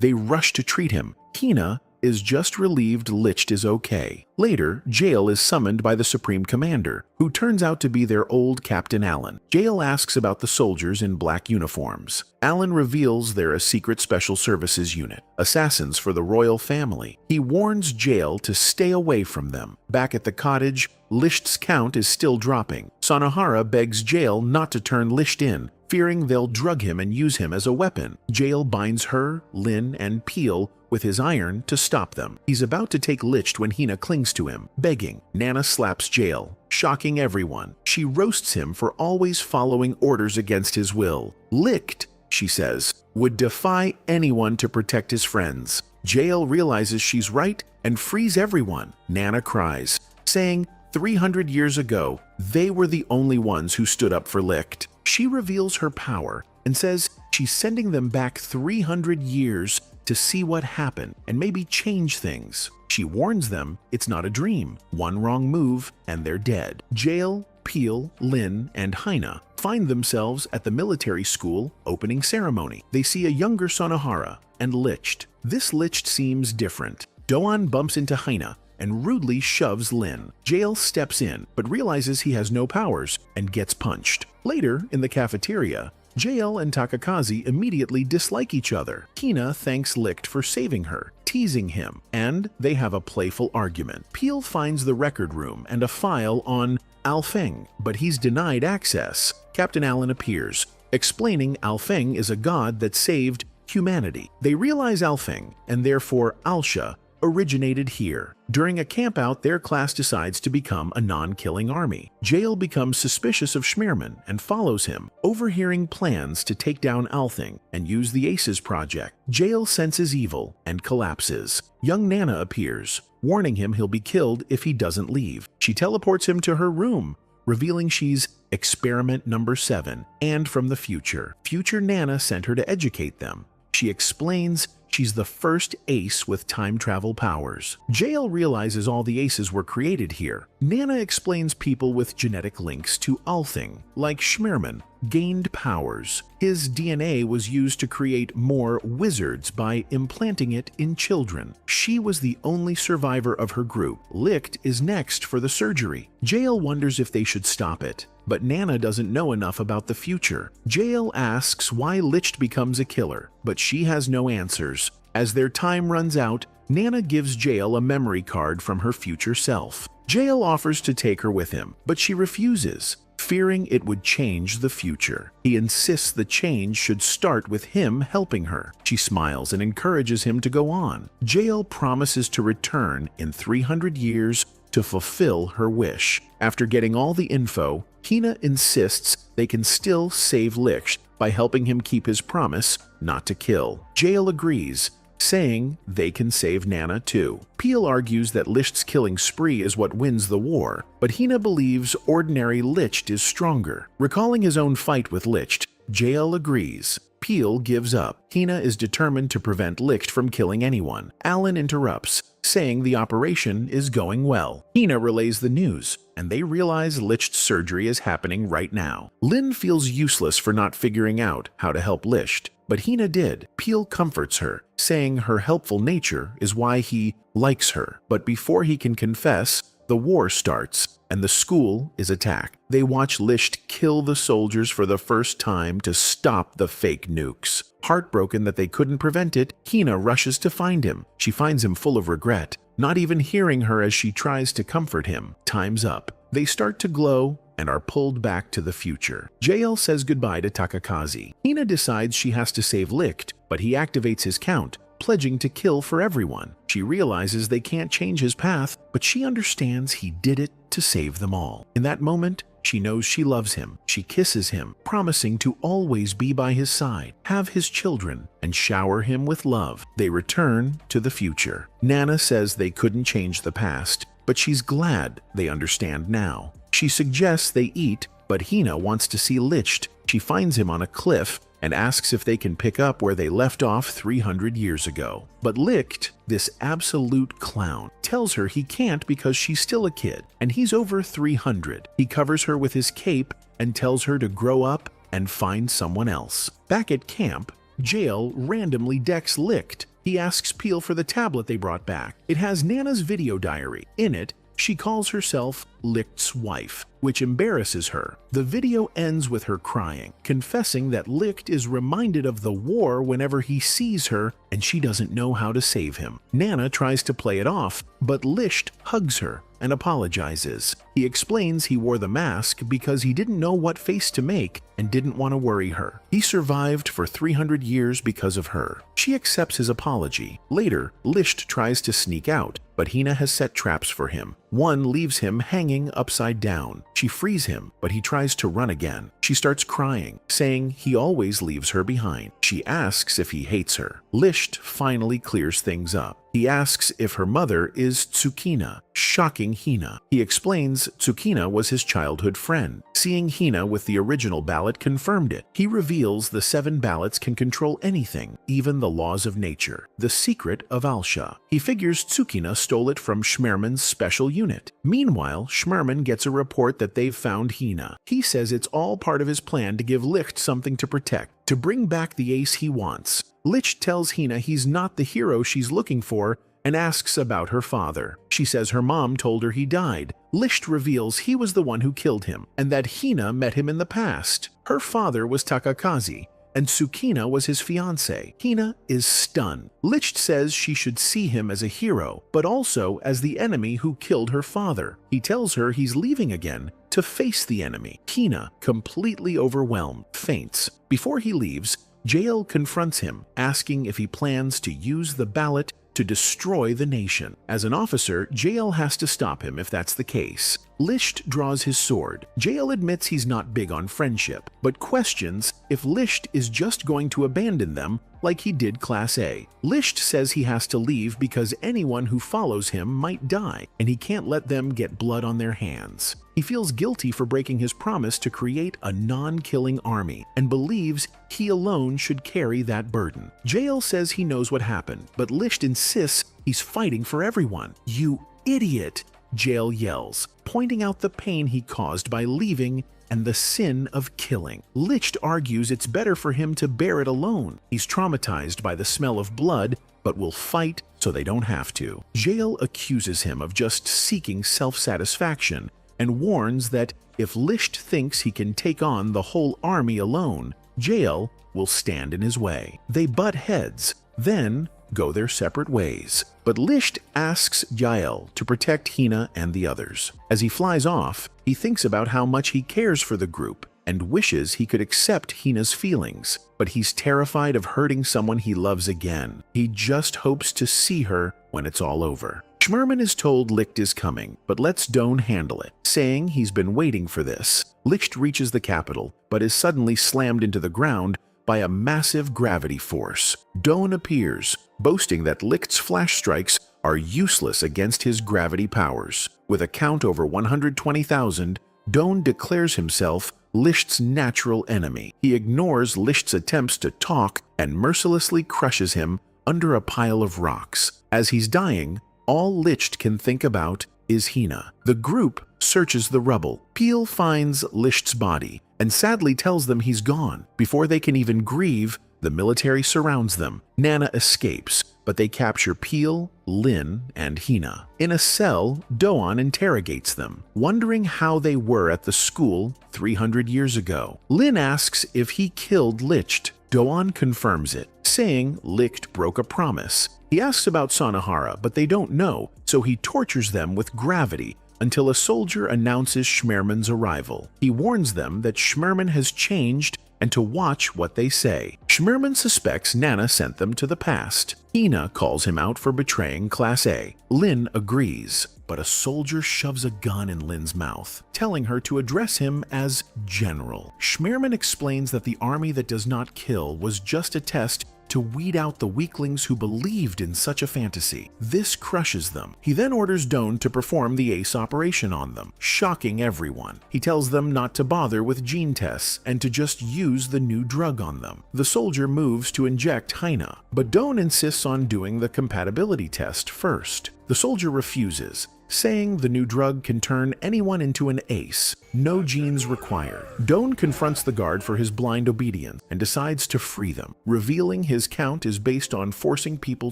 They rush to treat him. Hina is just relieved Licht is okay. Later, Jail is summoned by the Supreme Commander, who turns out to be their old Captain Allen. Jail asks about the soldiers in black uniforms. Allen reveals they're a secret special services unit, assassins for the royal family. He warns Jail to stay away from them. Back at the cottage, Licht's count is still dropping. Sonohara begs Jail not to turn Licht in, fearing they'll drug him and use him as a weapon. Jail binds her, Lin, and Peel with his iron to stop them. He's about to take Licht when Hina clings to him, begging. Nana slaps Jail, shocking everyone. She roasts him for always following orders against his will. Licht, she says, would defy anyone to protect his friends. Jail realizes she's right and frees everyone. Nana cries, saying 300 years ago, they were the only ones who stood up for Licht. She reveals her power and says she's sending them back 300 years to see what happened and maybe change things. She warns them it's not a dream. One wrong move and they're dead. Jail, Peel, Lin, and Hina find themselves at the military school opening ceremony. They see a younger Sonohara and Licht. This Licht seems different. Doan bumps into Hina and rudely shoves Lin. Jail steps in, but realizes he has no powers and gets punched. Later, in the cafeteria, Jail and Takakazi immediately dislike each other. Hina thanks Licht for saving her, teasing him, and they have a playful argument. Peel finds the record room and a file on Alfeng, but he's denied access. Captain Allen appears, explaining Alfeng is a god that saved humanity. They realize Alfeng, and therefore Alsha, originated here. During a campout, their class decides to become a non-killing army. Jail becomes suspicious of Schmierman and follows him, overhearing plans to take down Althing and use the Aces project. Jail senses evil and collapses. Young Nana appears, warning him he'll be killed if he doesn't leave. She teleports him to her room, revealing she's experiment number 7 and from the future. Future Nana sent her to educate them. She explains she's the first ace with time travel powers. Jail realizes all the aces were created here. Nana explains people with genetic links to Althing, like Schmierman, gained powers. His DNA was used to create more wizards by implanting it in children. She was the only survivor of her group. Licht is next for the surgery. Jail wonders if they should stop it, but Nana doesn't know enough about the future. Jail asks why Licht becomes a killer, but she has no answers. As their time runs out, Nana gives Jail a memory card from her future self. Jail offers to take her with him, but she refuses, fearing it would change the future. He insists the change should start with him helping her. She smiles and encourages him to go on. Jael promises to return in 300 years to fulfill her wish. After getting all the info, Hina insists they can still save Licht by helping him keep his promise not to kill. Jael agrees, saying they can save Nana too. Peel argues that Licht's killing spree is what wins the war, but Hina believes ordinary Licht is stronger. Recalling his own fight with Licht, Jael agrees. Peel gives up. Hina is determined to prevent Licht from killing anyone. Alan interrupts, saying the operation is going well. Hina relays the news, and they realize Licht's surgery is happening right now. Lynn feels useless for not figuring out how to help Licht, but Hina did. Peel comforts her, saying her helpful nature is why he likes her. But before he can confess, the war starts, and the school is attacked. They watch Licht kill the soldiers for the first time to stop the fake nukes. Heartbroken that they couldn't prevent it, Hina rushes to find him. She finds him full of regret, not even hearing her as she tries to comfort him. Time's up. They start to glow and are pulled back to the future. Jael says goodbye to Takakazi. Hina decides she has to save Licht, but he activates his count, pledging to kill for everyone. She realizes they can't change his path, but she understands he did it to save them all. In that moment, she knows she loves him. She kisses him, promising to always be by his side, have his children, and shower him with love. They return to the future. Nana says they couldn't change the past, but she's glad they understand now. She suggests they eat, but Hina wants to see Licht. She finds him on a cliff and asks if they can pick up where they left off 300 years ago. But Licht, this absolute clown, tells her he can't because she's still a kid, and he's over 300. He covers her with his cape and tells her to grow up and find someone else. Back at camp, Jael randomly decks Licht. He asks Peel for the tablet they brought back. It has Nana's video diary. In it, she calls herself Licht's wife, which embarrasses her. The video ends with her crying, confessing that Licht is reminded of the war whenever he sees her and she doesn't know how to save him. Nana tries to play it off, but Licht hugs her and apologizes. He explains he wore the mask because he didn't know what face to make and didn't want to worry her. He survived for 300 years because of her. She accepts his apology. Later, Licht tries to sneak out, but Hina has set traps for him. One leaves him hanging upside down. She frees him, but he tries to run again. She starts crying, saying he always leaves her behind. She asks if he hates her. Licht finally clears things up. He asks if her mother is Tsukina, shocking Hina. He explains Tsukina was his childhood friend. Seeing Hina with the original ballot confirmed it. He reveals the 7 ballots can control anything, even the laws of nature. The secret of Alsha. He figures Tsukina stole it from Schmerman's special unit. Meanwhile, Schmerman gets a report that they've found Hina. He says it's all part of his plan to give Licht something to protect, to bring back the ace he wants. Licht tells Hina he's not the hero she's looking for and asks about her father. She says her mom told her he died. Licht reveals he was the one who killed him and that Hina met him in the past. Her father was Takakazi, and Tsukina was his fiancé. Hina is stunned. Licht says she should see him as a hero, but also as the enemy who killed her father. He tells her he's leaving again to face the enemy. Hina, completely overwhelmed, faints. Before he leaves, Jael confronts him, asking if he plans to use the ballot to destroy the nation. As an officer, Jael has to stop him if that's the case. Licht draws his sword. Jael admits he's not big on friendship, but questions if Licht is just going to abandon them like he did Class A. Licht says he has to leave because anyone who follows him might die, and he can't let them get blood on their hands. He feels guilty for breaking his promise to create a non-killing army and believes he alone should carry that burden. Jael says he knows what happened, but Licht insists he's fighting for everyone. "You idiot!" Jael yells, pointing out the pain he caused by leaving and the sin of killing. Licht argues it's better for him to bear it alone. He's traumatized by the smell of blood, but will fight so they don't have to. Jael accuses him of just seeking self-satisfaction and warns that if Licht thinks he can take on the whole army alone, Jael will stand in his way. They butt heads. Then, go their separate ways. But Licht asks Yael to protect Hina and the others. As he flies off, he thinks about how much he cares for the group and wishes he could accept Hina's feelings, but he's terrified of hurting someone he loves again. He just hopes to see her when it's all over. Schmerman is told Licht is coming, but lets Doan handle it, saying he's been waiting for this. Licht reaches the capital, but is suddenly slammed into the ground by a massive gravity force. Doan appears, boasting that Licht's flash strikes are useless against his gravity powers. With a count over 120,000, Doan declares himself Licht's natural enemy. He ignores Licht's attempts to talk and mercilessly crushes him under a pile of rocks. As he's dying, all Licht can think about is Hina. The group searches the rubble. Peel finds Licht's body and sadly tells them he's gone. Before they can even grieve, the military surrounds them. Nana escapes, but they capture Peel, Lin, and Hina. In a cell, Doan interrogates them, wondering how they were at the school 300 years ago. Lin asks if he killed Licht. Doan confirms it, saying Licht broke a promise. He asks about Sanahara, but they don't know, so he tortures them with gravity until a soldier announces Schmerman's arrival. He warns them that Schmerman has changed and to watch what they say. Schmerman suspects Nana sent them to the past. Hina calls him out for betraying Class A. Lin agrees, but a soldier shoves a gun in Lin's mouth, telling her to address him as General. Schmerman explains that the army that does not kill was just a test to weed out the weaklings who believed in such a fantasy. This crushes them. He then orders Doan to perform the ace operation on them, shocking everyone. He tells them not to bother with gene tests and to just use the new drug on them. The soldier moves to inject Hina, but Doan insists on doing the compatibility test first. The soldier refuses, saying the new drug can turn anyone into an ace. No genes required. Doan confronts the guard for his blind obedience and decides to free them, revealing his count is based on forcing people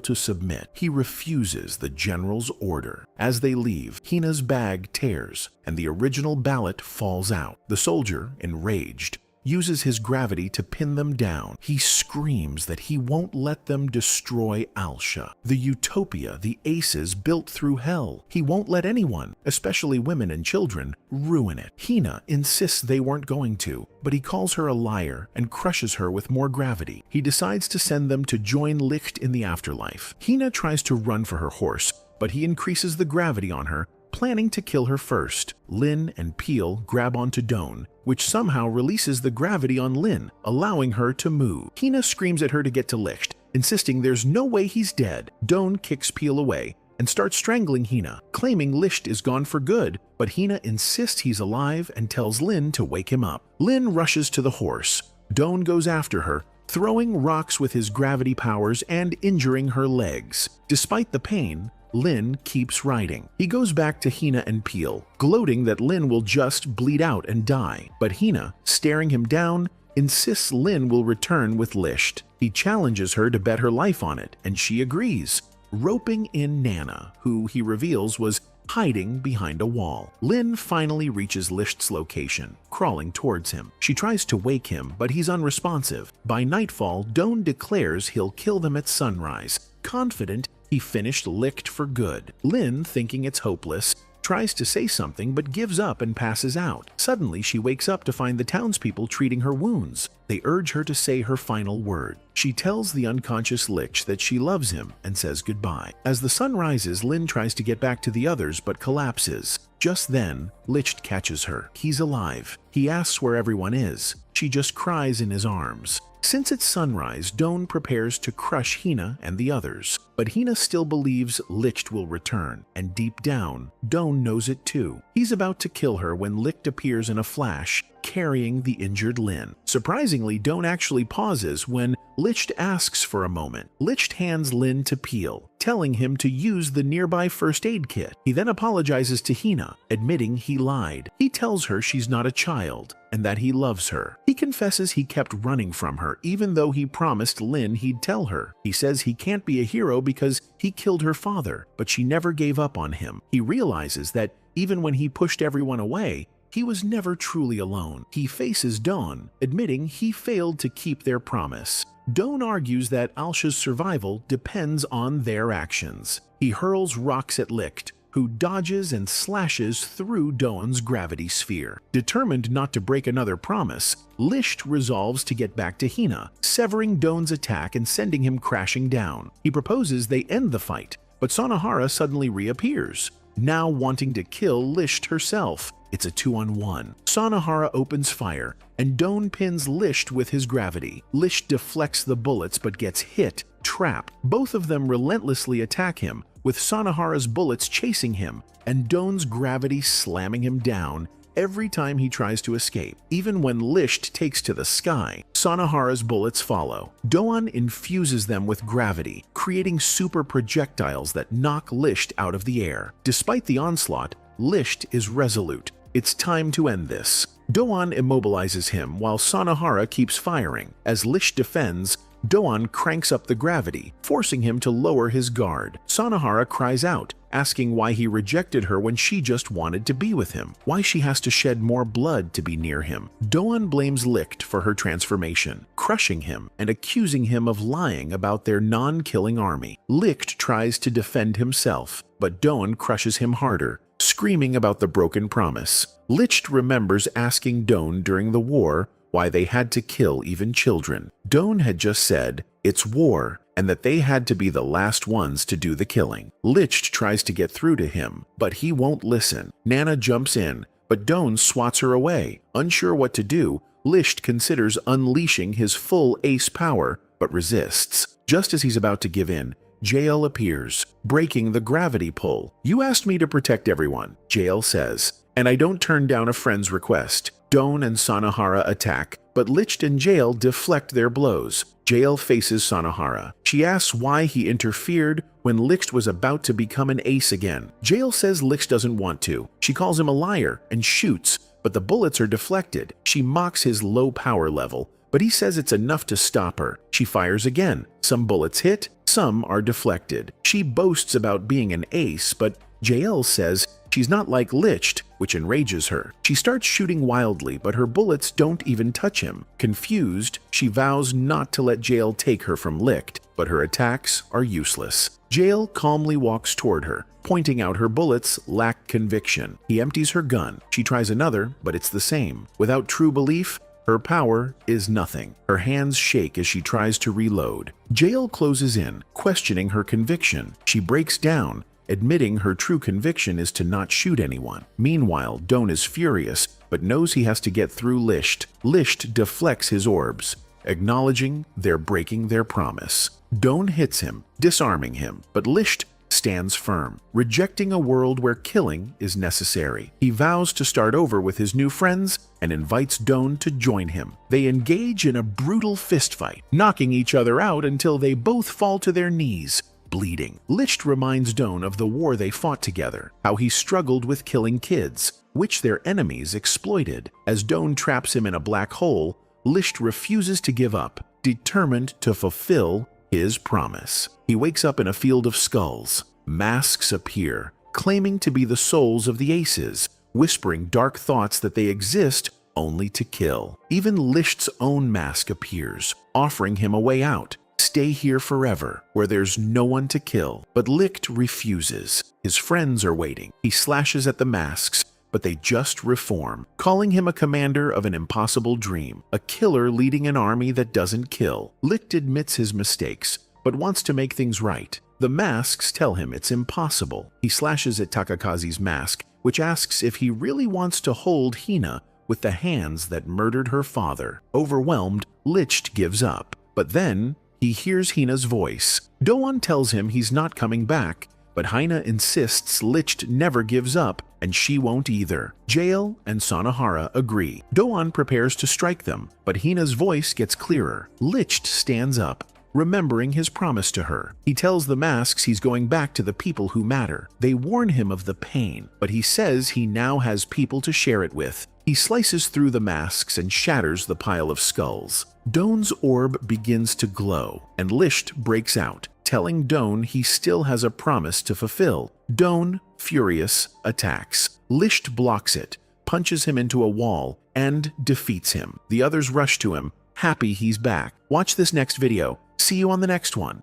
to submit. He refuses the general's order. As they leave, Hina's bag tears and the original ballot falls out. The soldier, enraged, uses his gravity to pin them down. He screams that he won't let them destroy Alsha, the utopia the aces built through hell. He won't let anyone, especially women and children, ruin it. Hina insists they weren't going to, but he calls her a liar and crushes her with more gravity. He decides to send them to join Licht in the afterlife. Hina tries to run for her horse, but he increases the gravity on her, planning to kill her first. Lin and Peel grab onto Doan, which somehow releases the gravity on Lin, allowing her to move. Hina screams at her to get to Licht, insisting there's no way he's dead. Doan kicks Peel away and starts strangling Hina, claiming Licht is gone for good, but Hina insists he's alive and tells Lin to wake him up. Lin rushes to the horse. Doan goes after her, throwing rocks with his gravity powers and injuring her legs. Despite the pain, Lin keeps riding. He goes back to Hina and Peel, gloating that Lin will just bleed out and die. But Hina, staring him down, insists Lin will return with Licht. He challenges her to bet her life on it, and she agrees, roping in Nana, who he reveals was hiding behind a wall. Lin finally reaches Licht's location, crawling towards him. She tries to wake him, but he's unresponsive. By nightfall, Doan declares he'll kill them at sunrise, confident he finished Licht for good. Lin, thinking it's hopeless, tries to say something but gives up and passes out. Suddenly, she wakes up to find the townspeople treating her wounds. They urge her to say her final word. She tells the unconscious Licht that she loves him and says goodbye. As the sun rises, Lin tries to get back to the others but collapses. Just then, Licht catches her. He's alive. He asks where everyone is. She just cries in his arms. Since it's sunrise, Doan prepares to crush Hina and the others. But Hina still believes Licht will return, and deep down, Doan knows it too. He's about to kill her when Licht appears in a flash, carrying the injured Lin. Surprisingly, Doan actually pauses when Licht asks for a moment. Licht hands Lin to Peel, telling him to use the nearby first aid kit. He then apologizes to Hina, admitting he lied. He tells her she's not a child, and that he loves her. He confesses he kept running from her, even though he promised Lin he'd tell her. He says he can't be a hero because he killed her father, but she never gave up on him. He realizes that even when he pushed everyone away, he was never truly alone. He faces Dawn, admitting he failed to keep their promise. Dawn argues that Alsha's survival depends on their actions. He hurls rocks at Licht, who dodges and slashes through Dawn's gravity sphere. Determined not to break another promise, Licht resolves to get back to Hina, severing Dawn's attack and sending him crashing down. He proposes they end the fight, but Sanahara suddenly reappears, now wanting to kill Licht herself. It's a 2-on-1. Sanahara opens fire, and Dawn pins Licht with his gravity. Licht deflects the bullets but gets hit, trapped. Both of them relentlessly attack him, with Sanahara's bullets chasing him and Dawn's gravity slamming him down every time he tries to escape. Even when Licht takes to the sky, Sanahara's bullets follow. Dawn infuses them with gravity, creating super projectiles that knock Licht out of the air. Despite the onslaught, Licht is resolute. It's time to end this. Dawn immobilizes him while Sanahara keeps firing. As Licht defends, Dawn cranks up the gravity, forcing him to lower his guard. Sanahara cries out, asking why he rejected her when she just wanted to be with him, why she has to shed more blood to be near him. Dawn blames Licht for her transformation, crushing him and accusing him of lying about their non-killing army. Licht tries to defend himself, but Dawn crushes him harder, screaming about the broken promise. Licht remembers asking Dawn during the war why they had to kill even children. Dawn had just said, "It's war," and that they had to be the last ones to do the killing. Licht tries to get through to him, but he won't listen. Nana jumps in, but Dawn swats her away. Unsure what to do, Licht considers unleashing his full ace power, but resists. Just as he's about to give in, Jael appears, breaking the gravity pull. "You asked me to protect everyone," Jael says, "and I don't turn down a friend's request." Dawn and Sanahara attack, but Licht and Jael deflect their blows. Jael faces Sanahara. She asks why he interfered when Licht was about to become an ace again. Jael says Licht doesn't want to. She calls him a liar and shoots, but the bullets are deflected. She mocks his low power level, but he says it's enough to stop her. She fires again. Some bullets hit, some are deflected. She boasts about being an ace, but Jael says she's not like Licht, which enrages her. She starts shooting wildly, but her bullets don't even touch him. Confused, she vows not to let Jael take her from Licht, but her attacks are useless. Jael calmly walks toward her, pointing out her bullets lack conviction. He empties her gun. She tries another, but it's the same. Without true belief, her power is nothing. Her hands shake as she tries to reload. Jael closes in, questioning her conviction. She breaks down, admitting her true conviction is to not shoot anyone. Meanwhile, Dawn is furious, but knows he has to get through Licht. Licht deflects his orbs, acknowledging they're breaking their promise. Dawn hits him, disarming him, but Licht stands firm, rejecting a world where killing is necessary. He vows to start over with his new friends and invites Dawn to join him. They engage in a brutal fistfight, knocking each other out until they both fall to their knees, bleeding. Licht reminds Dawn of the war they fought together, how he struggled with killing kids, which their enemies exploited. As Dawn traps him in a black hole, Licht refuses to give up, determined to fulfill his promise. He wakes up in a field of skulls. Masks appear, claiming to be the souls of the aces, whispering dark thoughts that they exist only to kill. Even Licht's own mask appears, offering him a way out. Stay here forever, where there's no one to kill. But Licht refuses. His friends are waiting. He slashes at the masks, but they just reform, calling him a commander of an impossible dream, a killer leading an army that doesn't kill. Licht admits his mistakes, but wants to make things right. The masks tell him it's impossible. He slashes at Takakazi's mask, which asks if he really wants to hold Hina with the hands that murdered her father. Overwhelmed, Licht gives up. But then, he hears Hina's voice. Dawn tells him he's not coming back, but Hina insists Licht never gives up, and she won't either. Jael and Sanahara agree. Dawn prepares to strike them, but Hina's voice gets clearer. Licht stands up, remembering his promise to her. He tells the masks he's going back to the people who matter. They warn him of the pain, but he says he now has people to share it with. He slices through the masks and shatters the pile of skulls. Dawn's orb begins to glow, and Licht breaks out, telling Dawn he still has a promise to fulfill. Dawn, furious, attacks. Licht blocks it, punches him into a wall and defeats him. The others rush to him, happy he's back. Watch this next video. See you on the next one.